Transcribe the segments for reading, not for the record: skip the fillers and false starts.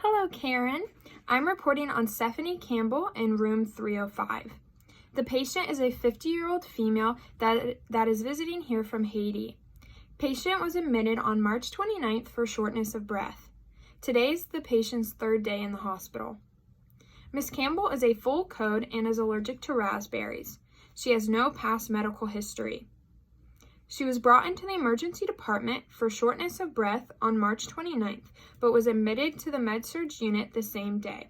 Hello, Karen. I'm reporting on Stephanie Campbell in room 305. The patient is a 50-year-old female that is visiting here from Haiti. Patient was admitted on March 29th for shortness of breath. Today's the patient's third day in the hospital. Ms. Campbell is a full code and is allergic to raspberries. She has no past medical history. She was brought into the emergency department for shortness of breath on March 29th, but was admitted to the med-surg unit the same day.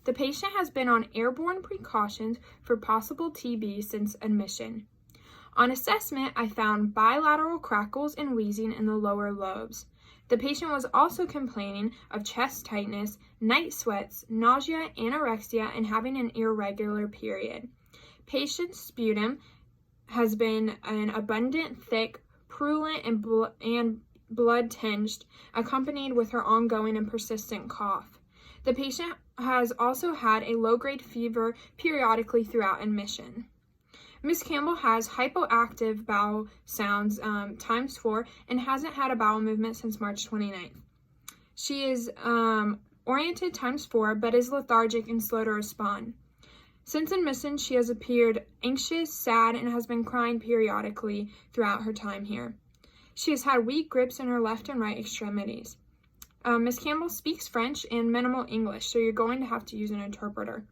The patient has been on airborne precautions for possible TB since admission. On assessment, I found bilateral crackles and wheezing in the lower lobes. The patient was also complaining of chest tightness, night sweats, nausea, anorexia, and having an irregular period. Patient's sputum has been an abundant, thick, purulent, and blood-tinged, accompanied with her ongoing and persistent cough. The patient has also had a low-grade fever periodically throughout admission. Ms. Campbell has hypoactive bowel sounds ×4 and hasn't had a bowel movement since March 29th. She is oriented ×4 but is lethargic and slow to respond. Since admission, she has appeared anxious, sad, and has been crying periodically throughout her time here. She has had weak grips in her left and right extremities. Ms. Campbell speaks French and minimal English, so you're going to have to use an interpreter.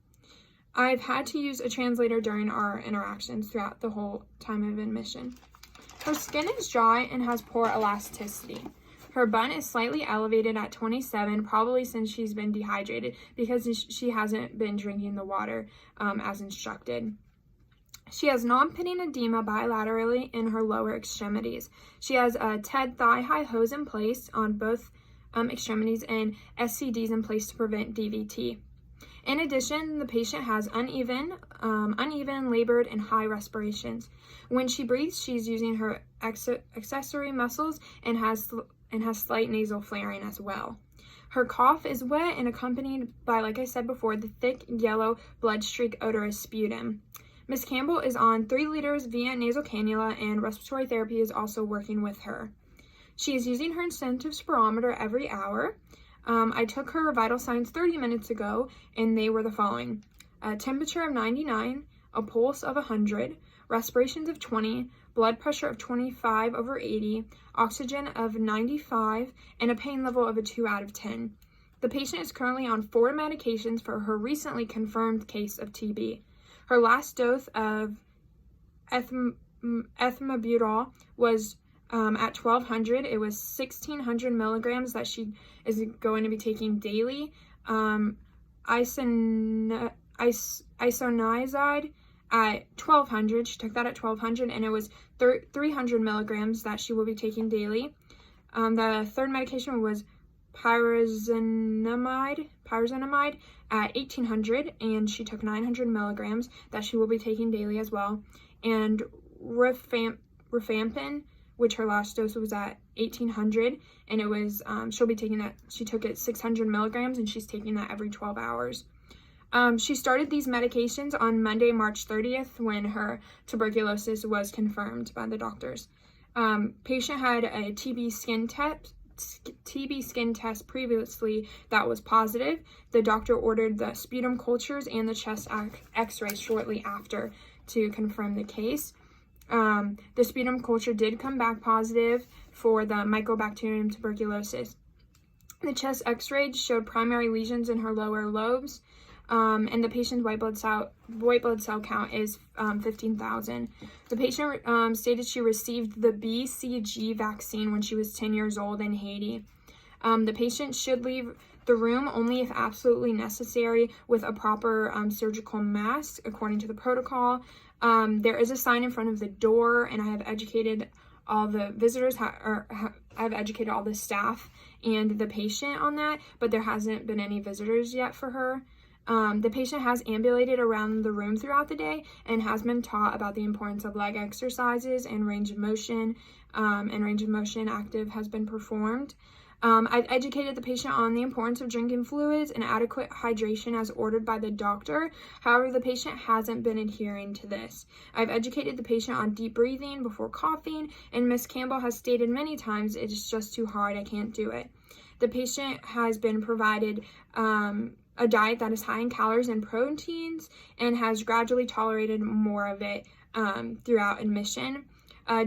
I've had to use a translator during our interactions throughout the whole time of admission. Her skin is dry and has poor elasticity. Her bun is slightly elevated at 27, probably since she's been dehydrated because she hasn't been drinking the water as instructed. She has non-pitting edema bilaterally in her lower extremities. She has a TED thigh-high hose in place on both extremities and SCDs in place to prevent DVT. In addition, the patient has uneven, labored, and high respirations. When she breathes, she's using her accessory muscles and has slight nasal flaring as well. Her cough is wet and accompanied by, like I said before, the thick yellow blood streak odorous sputum. Ms. Campbell is on 3 liters via nasal cannula, and respiratory therapy is also working with her. She is using her intensive spirometer every hour. I took her vital signs 30 minutes ago, and they were the following: a temperature of 99, a pulse of 100, respirations of 20, blood pressure of 25/80, oxygen of 95, and a pain level of a 2 out of 10. The patient is currently on 4 medications for her recently confirmed case of TB. Her last dose of ethambutol was at 1200. It was 1600 milligrams that she is going to be taking daily. Isoniazid at 1200. She took that at 1200, and it was 300 milligrams that she will be taking daily. The third medication was pyrazinamide at 1800, and she took 900 milligrams that she will be taking daily as well. And rifampin, which her last dose was at 1800, and it was she'll be taking that. She took it 600 milligrams, and she's taking that every 12 hours. She started these medications on Monday, March 30th, when her tuberculosis was confirmed by the doctors. Patient had a TB skin test previously that was positive. The doctor ordered the sputum cultures and the chest x-ray shortly after to confirm the case. The sputum culture did come back positive for the Mycobacterium tuberculosis. The chest x-ray showed primary lesions in her lower lobes. And the patient's white blood cell count is 15,000. The patient stated she received the BCG vaccine when she was 10 years old in Haiti. The patient should leave the room only if absolutely necessary with a proper surgical mask according to the protocol. There is a sign in front of the door, and I have educated all the visitors, I've educated all the staff and the patient on that, but there hasn't been any visitors yet for her. The patient has ambulated around the room throughout the day and has been taught about the importance of leg exercises and range of motion, active has been performed. I've educated the patient on the importance of drinking fluids and adequate hydration as ordered by the doctor. However, the patient hasn't been adhering to this. I've educated the patient on deep breathing before coughing, and Ms. Campbell has stated many times, "It is just too hard, I can't do it." The patient has been provided a diet that is high in calories and proteins and has gradually tolerated more of it throughout admission.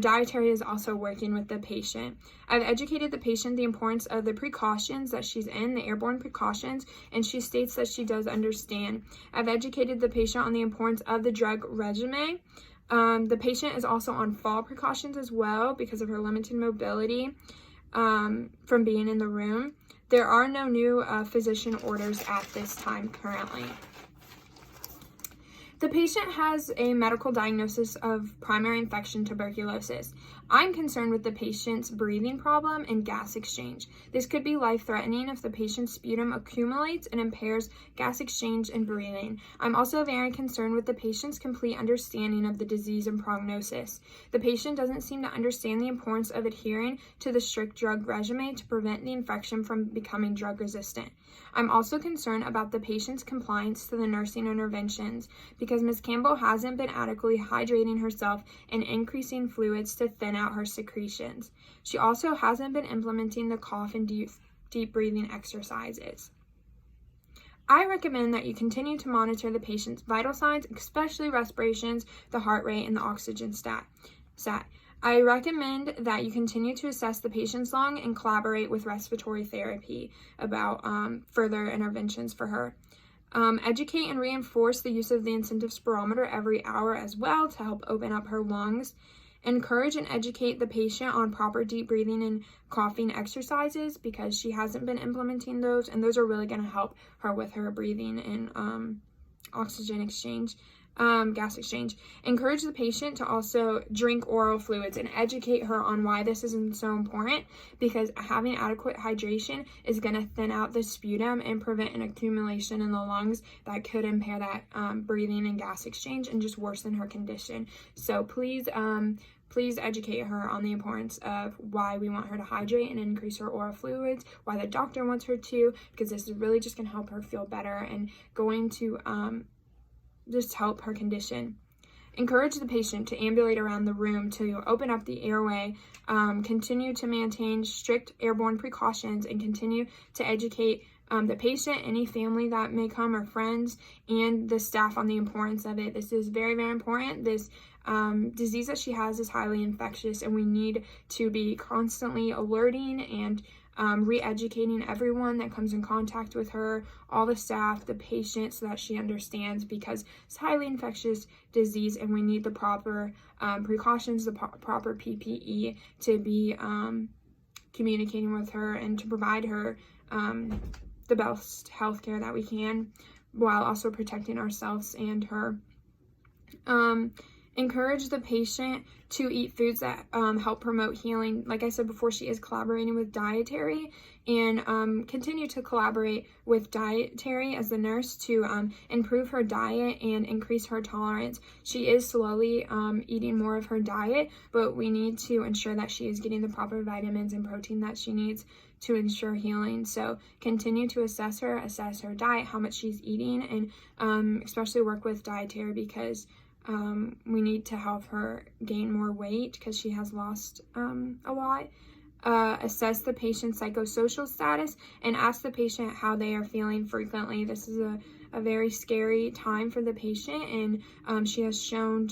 Dietary is also working with the patient. I've educated the patient the importance of the precautions that she's in, the airborne precautions, and she states that she does understand. I've educated the patient on the importance of the drug regimen. The patient is also on fall precautions as well because of her limited mobility from being in the room. There are no new physician orders at this time currently. The patient has a medical diagnosis of primary infection tuberculosis. I'm concerned with the patient's breathing problem and gas exchange. This could be life-threatening if the patient's sputum accumulates and impairs gas exchange and breathing. I'm also very concerned with the patient's complete understanding of the disease and prognosis. The patient doesn't seem to understand the importance of adhering to the strict drug regimen to prevent the infection from becoming drug resistant. I'm also concerned about the patient's compliance to the nursing interventions because Ms. Campbell hasn't been adequately hydrating herself and increasing fluids to thin out her secretions. She also hasn't been implementing the cough and deep breathing exercises. I recommend that you continue to monitor the patient's vital signs, especially respirations, the heart rate, and the oxygen stat. I recommend that you continue to assess the patient's lung and collaborate with respiratory therapy about further interventions for her. Educate and reinforce the use of the incentive spirometer every hour as well to help open up her lungs. Encourage and educate the patient on proper deep breathing and coughing exercises because she hasn't been implementing those, and those are really going to help her with her breathing and oxygen exchange. Gas exchange. Encourage the patient to also drink oral fluids and educate her on why this is so important because having adequate hydration is going to thin out the sputum and prevent an accumulation in the lungs that could impair that breathing and gas exchange and just worsen her condition. So please educate her on the importance of why we want her to hydrate and increase her oral fluids, why the doctor wants her to, because this is really just going to help her feel better and going to just help her condition. Encourage the patient to ambulate around the room to open up the airway, continue to maintain strict airborne precautions, and continue to educate the patient, any family that may come, or friends, and the staff on the importance of it. This is very, very important. This disease that she has is highly infectious, and we need to be constantly alerting and re-educating everyone that comes in contact with her, all the staff, the patient, so that she understands because it's a highly infectious disease and we need the proper precautions, the proper PPE to be communicating with her and to provide her the best health care that we can while also protecting ourselves and her. Encourage the patient to eat foods that help promote healing. Like I said before, she is collaborating with dietary and continue to collaborate with dietary as the nurse to improve her diet and increase her tolerance. She is slowly eating more of her diet, but we need to ensure that she is getting the proper vitamins and protein that she needs to ensure healing. So continue to assess her diet, how much she's eating, and especially work with dietary because we need to help her gain more weight because she has lost a lot. Assess the patient's psychosocial status and ask the patient how they are feeling frequently. This is a very scary time for the patient, and she has shown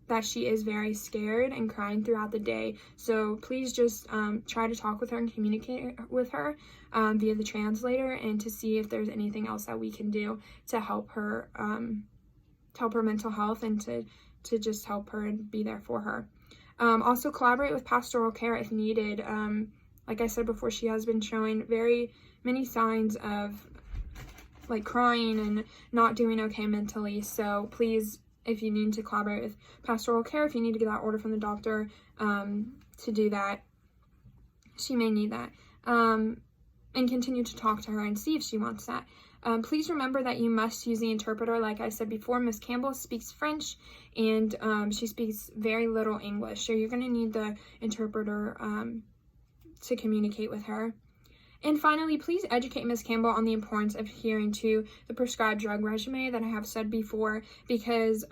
that she is very scared and crying throughout the day. So please just try to talk with her and communicate with her via the translator and to see if there's anything else that we can do to help her mental health and to just help her and be there for her. Also collaborate with pastoral care if needed. Like I said before, she has been showing very many signs of like crying and not doing okay mentally. So please, if you need to collaborate with pastoral care, if you need to get that order from the doctor to do that, she may need that. And continue to talk to her and see if she wants that. Please remember that you must use the interpreter. Like I said before, Ms. Campbell speaks French and she speaks very little English. So you're going to need the interpreter to communicate with her. And finally, please educate Ms. Campbell on the importance of adhering to the prescribed drug regimen that I have said before, because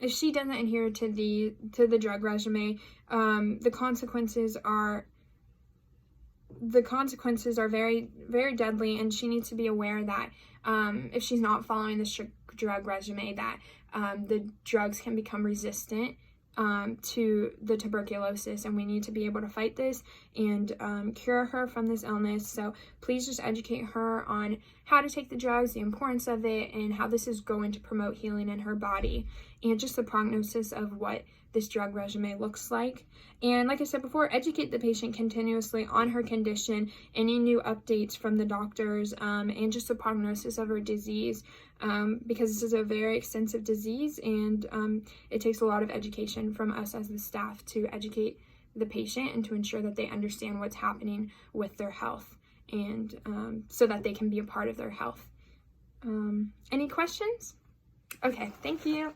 if she doesn't adhere to the drug regimen, the consequences are the consequences are very, very deadly, and she needs to be aware that if she's not following the strict drug regimen, that the drugs can become resistant to the tuberculosis, and we need to be able to fight this and cure her from this illness. So please just educate her on how to take the drugs, the importance of it, and how this is going to promote healing in her body, and just the prognosis of what this drug regimen looks like. And like I said before, educate the patient continuously on her condition, any new updates from the doctors, and just the prognosis of her disease, because this is a very extensive disease, and it takes a lot of education from us as the staff to educate the patient and to ensure that they understand what's happening with their health, and so that they can be a part of their health. Any questions? Okay, thank you.